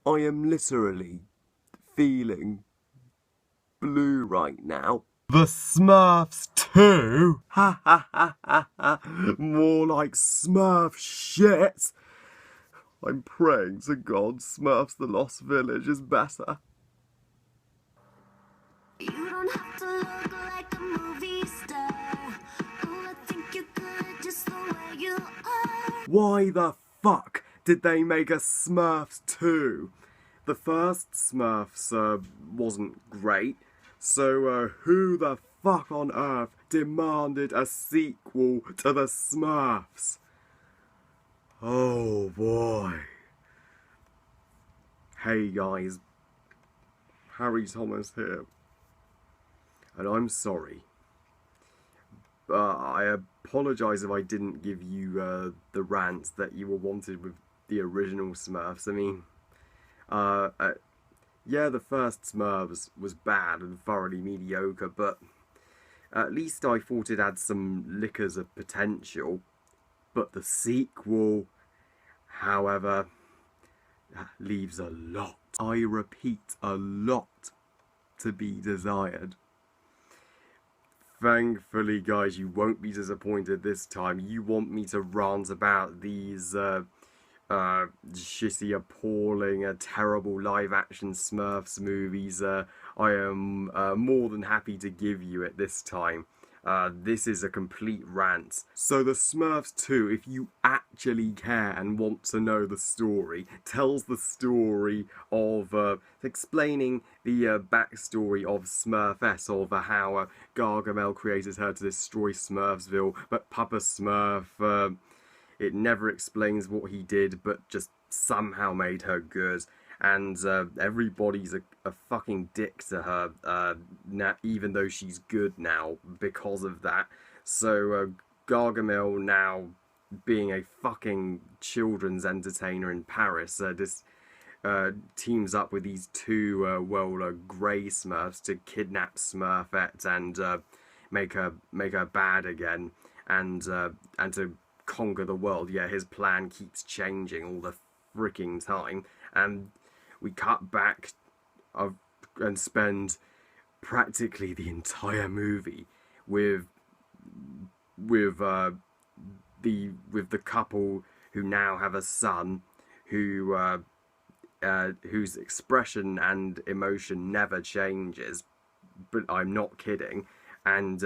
I am literally feeling blue right now. The Smurfs 2? Ha ha ha ha ha. More like Smurf shit. I'm praying to God Smurfs the Lost Village is better. You don't have to look like a movie star. Oh, I think you're good just the way you are. Why the fuck did they make a Smurfs 2? The first Smurfs wasn't great, so who the fuck on earth demanded a sequel to the Smurfs? Oh boy. Hey guys, Harry Thomas here, and I'm sorry. I apologise if I didn't give you the rant that you were wanted with the original Smurfs. I mean, yeah, the first Smurfs was bad and thoroughly mediocre, but at least I thought it had some lickers of potential. But the sequel, however, leaves a lot, I repeat, a lot to be desired. Thankfully, guys, you won't be disappointed this time. You want me to rant about these shitty, appalling, terrible live-action Smurfs movies. I am more than happy to give you it this time. This is a complete rant. So the Smurfs 2, if you actually care and want to know the story, tells the story of explaining the backstory of Smurfess, of how Gargamel created her to destroy Smurfsville, but Papa Smurf, it never explains what he did, but just somehow made her good. And everybody's a fucking dick to her, even though she's good now because of that. So Gargamel, now being a fucking children's entertainer in Paris, teams up with these two, grey Smurfs to kidnap Smurfette and make her bad again, and to conquer the world. Yeah, his plan keeps changing all the freaking time, and we cut back and spend practically the entire movie with the couple who now have a son whose expression and emotion never changes. But I'm not kidding, and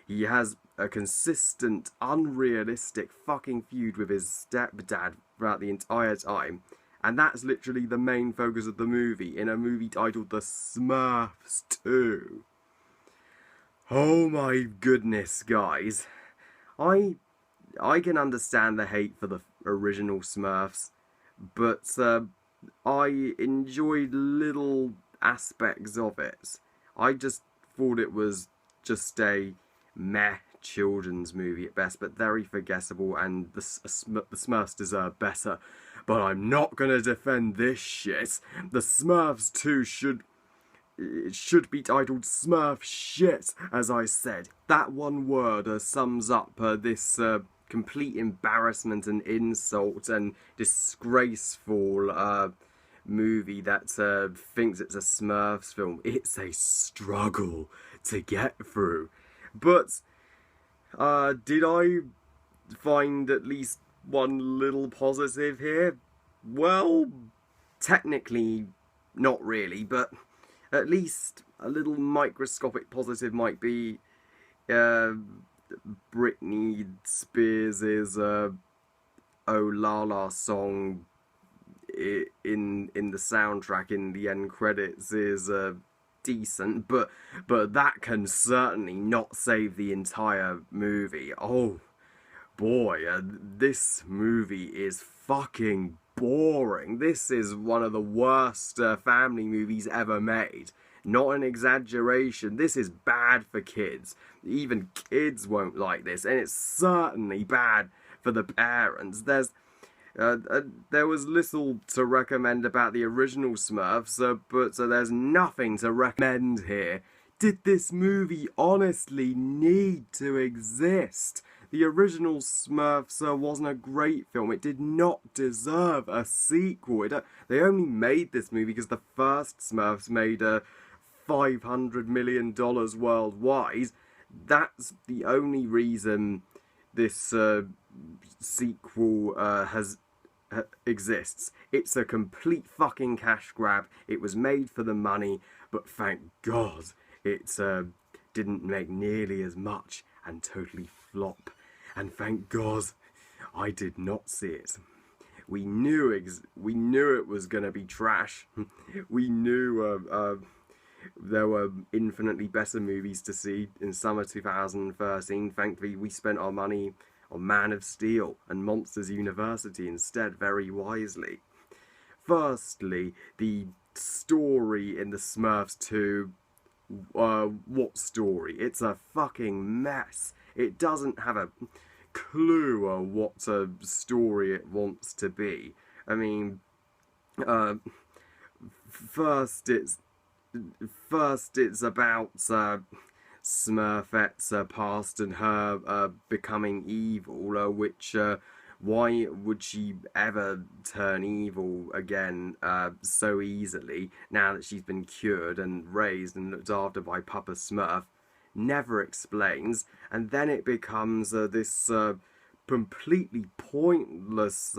he has a consistent, unrealistic fucking feud with his stepdad throughout the entire time. And that's literally the main focus of the movie, in a movie titled The Smurfs 2. Oh my goodness, guys. I can understand the hate for the original Smurfs, but I enjoyed little aspects of it. I just thought it was just a meh children's movie at best, but very forgettable, and the Smurfs deserve better. But I'm not gonna defend this shit. The Smurfs 2 should be titled Smurf shit, as I said. That one word sums up this complete embarrassment and insult and disgraceful movie that thinks it's a Smurfs film. It's a struggle to get through. But did I find at least one little positive here? Well, technically not really, but at least a little microscopic positive might be Britney Spears' Oh La La song in the soundtrack in the end credits is decent, but that can certainly not save the entire movie. Oh boy, this movie is fucking boring. This is one of the worst family movies ever made. Not an exaggeration. This is bad for kids. Even kids won't like this, and it's certainly bad for the parents. There was little to recommend about the original Smurfs, but there's nothing to recommend here. Did this movie honestly need to exist? the original Smurfs wasn't a great film. It did not deserve a sequel. They only made this movie because the first Smurfs made $500 million worldwide. That's the only reason this sequel exists. It's a complete fucking cash grab. It was made for the money, but thank God it didn't make nearly as much and totally flop. And thank God I did not see it. We knew it was gonna be trash. We knew there were infinitely better movies to see in summer 2013. Thankfully, we spent our money on Man of Steel and Monsters University instead, very wisely. Firstly, the story in the Smurfs 2. What story? It's a fucking mess. It doesn't have a clue what a story it wants to be. I mean, first it's about Smurfette's past and her becoming evil, which why would she ever turn evil again so easily now that she's been cured and raised and looked after by Papa Smurf? Never explains. And then it becomes this completely pointless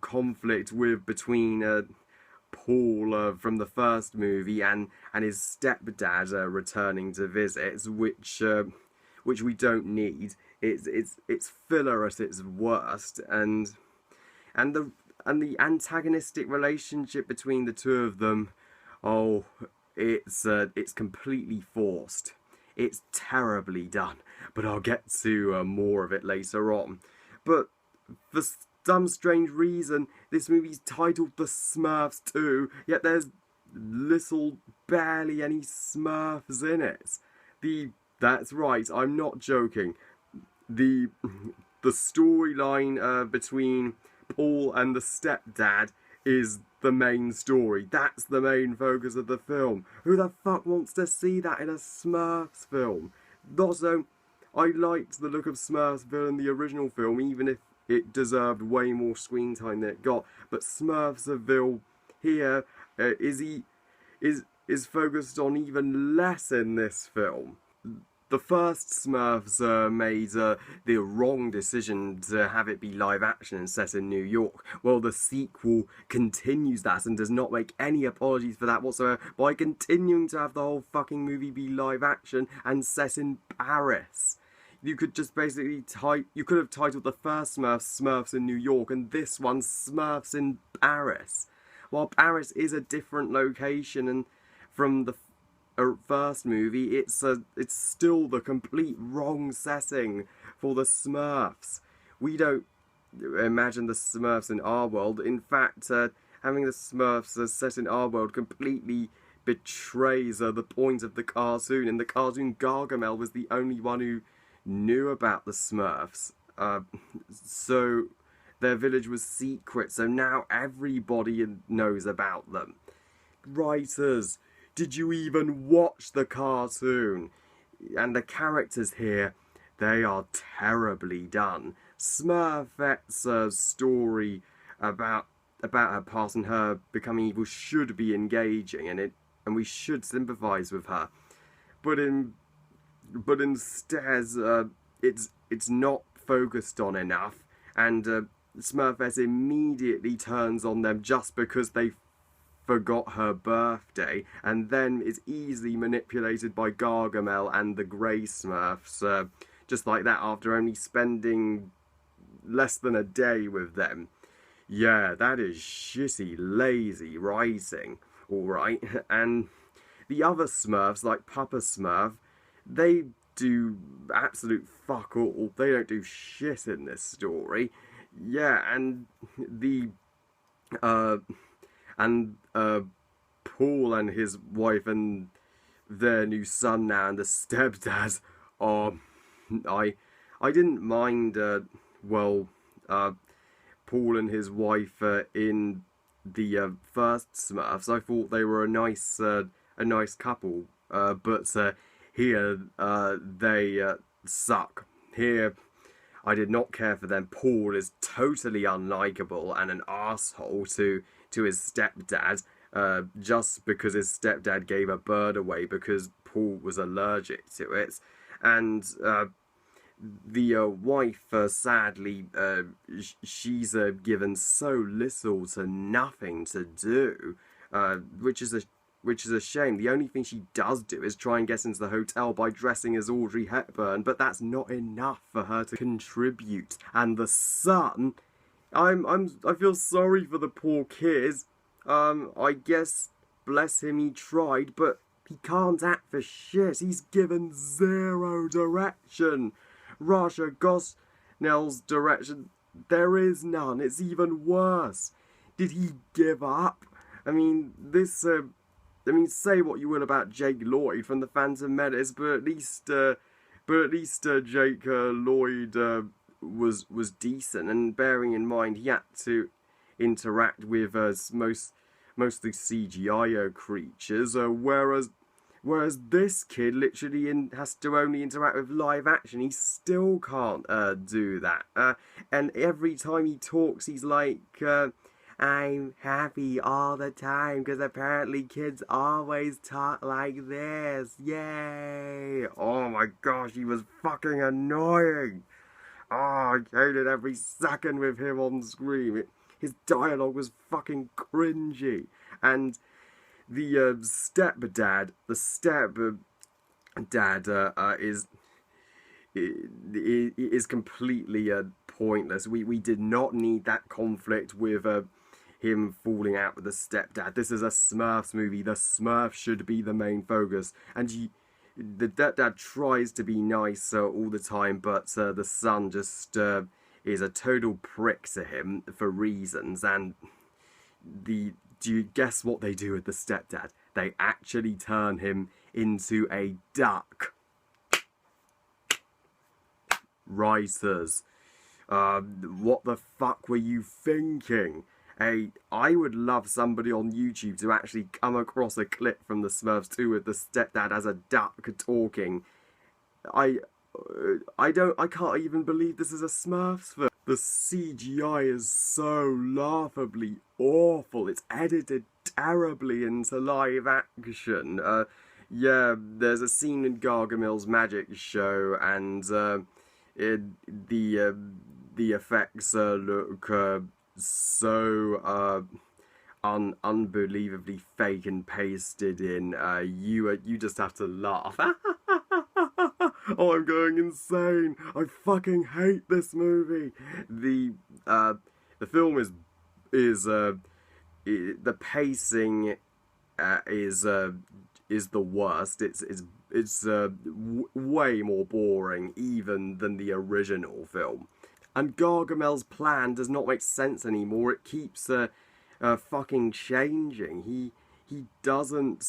conflict between Paul from the first movie and his stepdad returning to visit, which we don't need. It's filler at its worst, and the antagonistic relationship between the two of them, oh, it's completely forced. It's terribly done, but I'll get to more of it later on. But for some strange reason, this movie's titled The Smurfs 2, yet there's barely any Smurfs in it. That's right, I'm not joking. The storyline between Paul and the stepdad is the main story. That's the main focus of the film. Who the fuck wants to see that in a Smurfs film? Also, I liked the look of Smurfsville in the original film, even if it deserved way more screen time than it got. But Smurfsville here is focused on even less in this film. The first Smurfs made the wrong decision to have it be live action and set in New York. Well, the sequel continues that and does not make any apologies for that whatsoever by continuing to have the whole fucking movie be live action and set in Paris. You could just basically you could have titled the first Smurfs Smurfs in New York and this one Smurfs in Paris. While Paris is a different location and from the first movie, it's still the complete wrong setting for the Smurfs. We don't imagine the Smurfs in our world. In fact, having the Smurfs set in our world completely betrays the point of the cartoon. In the cartoon, Gargamel was the only one who knew about the Smurfs. So their village was secret, so now everybody knows about them. Writers, did you even watch the cartoon? And the characters here, they are terribly done. Smurfette's story about her past and her becoming evil should be engaging, and we should sympathise with her. But instead, it's not focused on enough, and Smurfette immediately turns on them just because they forgot her birthday, and then is easily manipulated by Gargamel and the Grey Smurfs, just like that, after only spending less than a day with them. Yeah, that is shitty, lazy writing, alright. And the other Smurfs, like Papa Smurf, they do absolute fuck all. They don't do shit in this story. Yeah, and Paul and his wife and their new son now and the stepdad are... I didn't mind, Paul and his wife in the first Smurfs. I thought they were a nice couple, but here they suck. Here I did not care for them. Paul is totally unlikable and an asshole to his stepdad, just because his stepdad gave a bird away because Paul was allergic to it. And the wife, sadly, she's given so little to nothing to do, which is a shame. The only thing she does do is try and get into the hotel by dressing as Audrey Hepburn, but that's not enough for her to contribute. And the son, I feel sorry for the poor kid. I guess, bless him, he tried, but he can't act for shit. He's given zero direction. Raja Gosnell's direction, there is none. It's even worse. Did he give up? I mean, say what you will about Jake Lloyd from The Phantom Menace, but at least Jake Lloyd was decent. And bearing in mind he had to interact with mostly CGI creatures, whereas this kid literally has to only interact with live action. He still can't do that. And every time he talks, he's like, I'm happy all the time, because apparently kids always talk like this. Yay! Oh my gosh, he was fucking annoying. Oh, I hated every second with him on screen. His dialogue was fucking cringy. And the stepdad is completely pointless. We did not need that conflict with him falling out with the stepdad. This is a Smurfs movie. The Smurfs should be the main focus. And the dad tries to be nice all the time, but the son just is a total prick to him for reasons. And do you guess what they do with the stepdad? They actually turn him into a duck. Writers, what the fuck were you thinking? I would love somebody on YouTube to actually come across a clip from the Smurfs 2 with the stepdad as a duck talking. I can't even believe this is a Smurfs film. The CGI is so laughably awful. It's edited terribly into live action. Yeah, there's a scene in Gargamel's magic show, and the effects look so unbelievably fake and pasted in. You just have to laugh. Oh, I'm going insane. I fucking hate this movie. The film is the pacing is the worst. It's way more boring even than the original film. And Gargamel's plan does not make sense anymore. It keeps fucking changing. He doesn't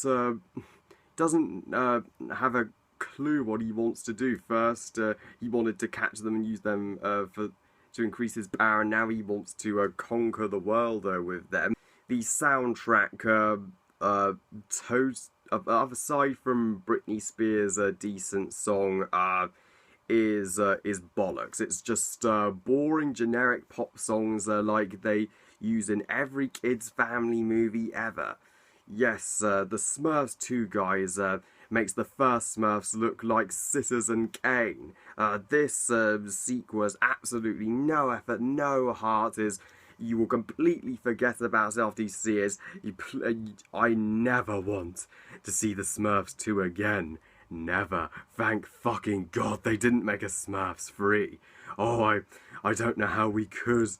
have a clue what he wants to do. First, he wanted to catch them and use them to increase his power, and now he wants to conquer the world with them. The soundtrack, aside from Britney Spears' decent song, is bollocks. It's just boring, generic pop songs like they use in every kids' family movie ever. Yes, the Smurfs 2 guys makes the first Smurfs look like Citizen Kane. This sequel has absolutely no effort, no heart. You will completely forget about it after you see it. I never want to see the Smurfs 2 again. Never. Thank fucking God they didn't make a Smurfs 3. Oh, I don't know how we could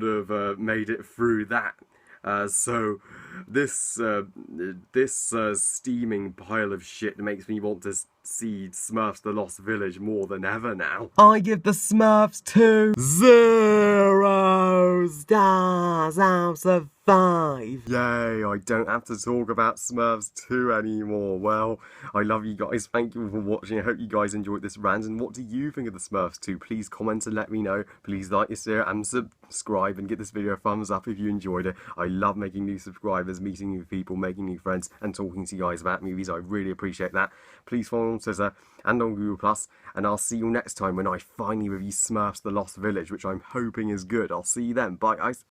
have made it through that. So this steaming pile of shit makes me want to see Smurfs The Lost Village more than ever now. I give the Smurfs 2 0 stars out of 5. Yay, I don't have to talk about Smurfs 2 anymore. Well, I love you guys. Thank you for watching. I hope you guys enjoyed this rant. And what do you think of the Smurfs 2? Please comment and let me know. Please like this video and subscribe and give this video a thumbs up if you enjoyed it. I love making new subscribers, meeting new people, making new friends, and talking to you guys about movies. I really appreciate that. Please follow on Twitter and on Google+, and I'll see you next time when I finally review Smurfs The Lost Village, which I'm hoping is good. I'll see you then. Bye, guys.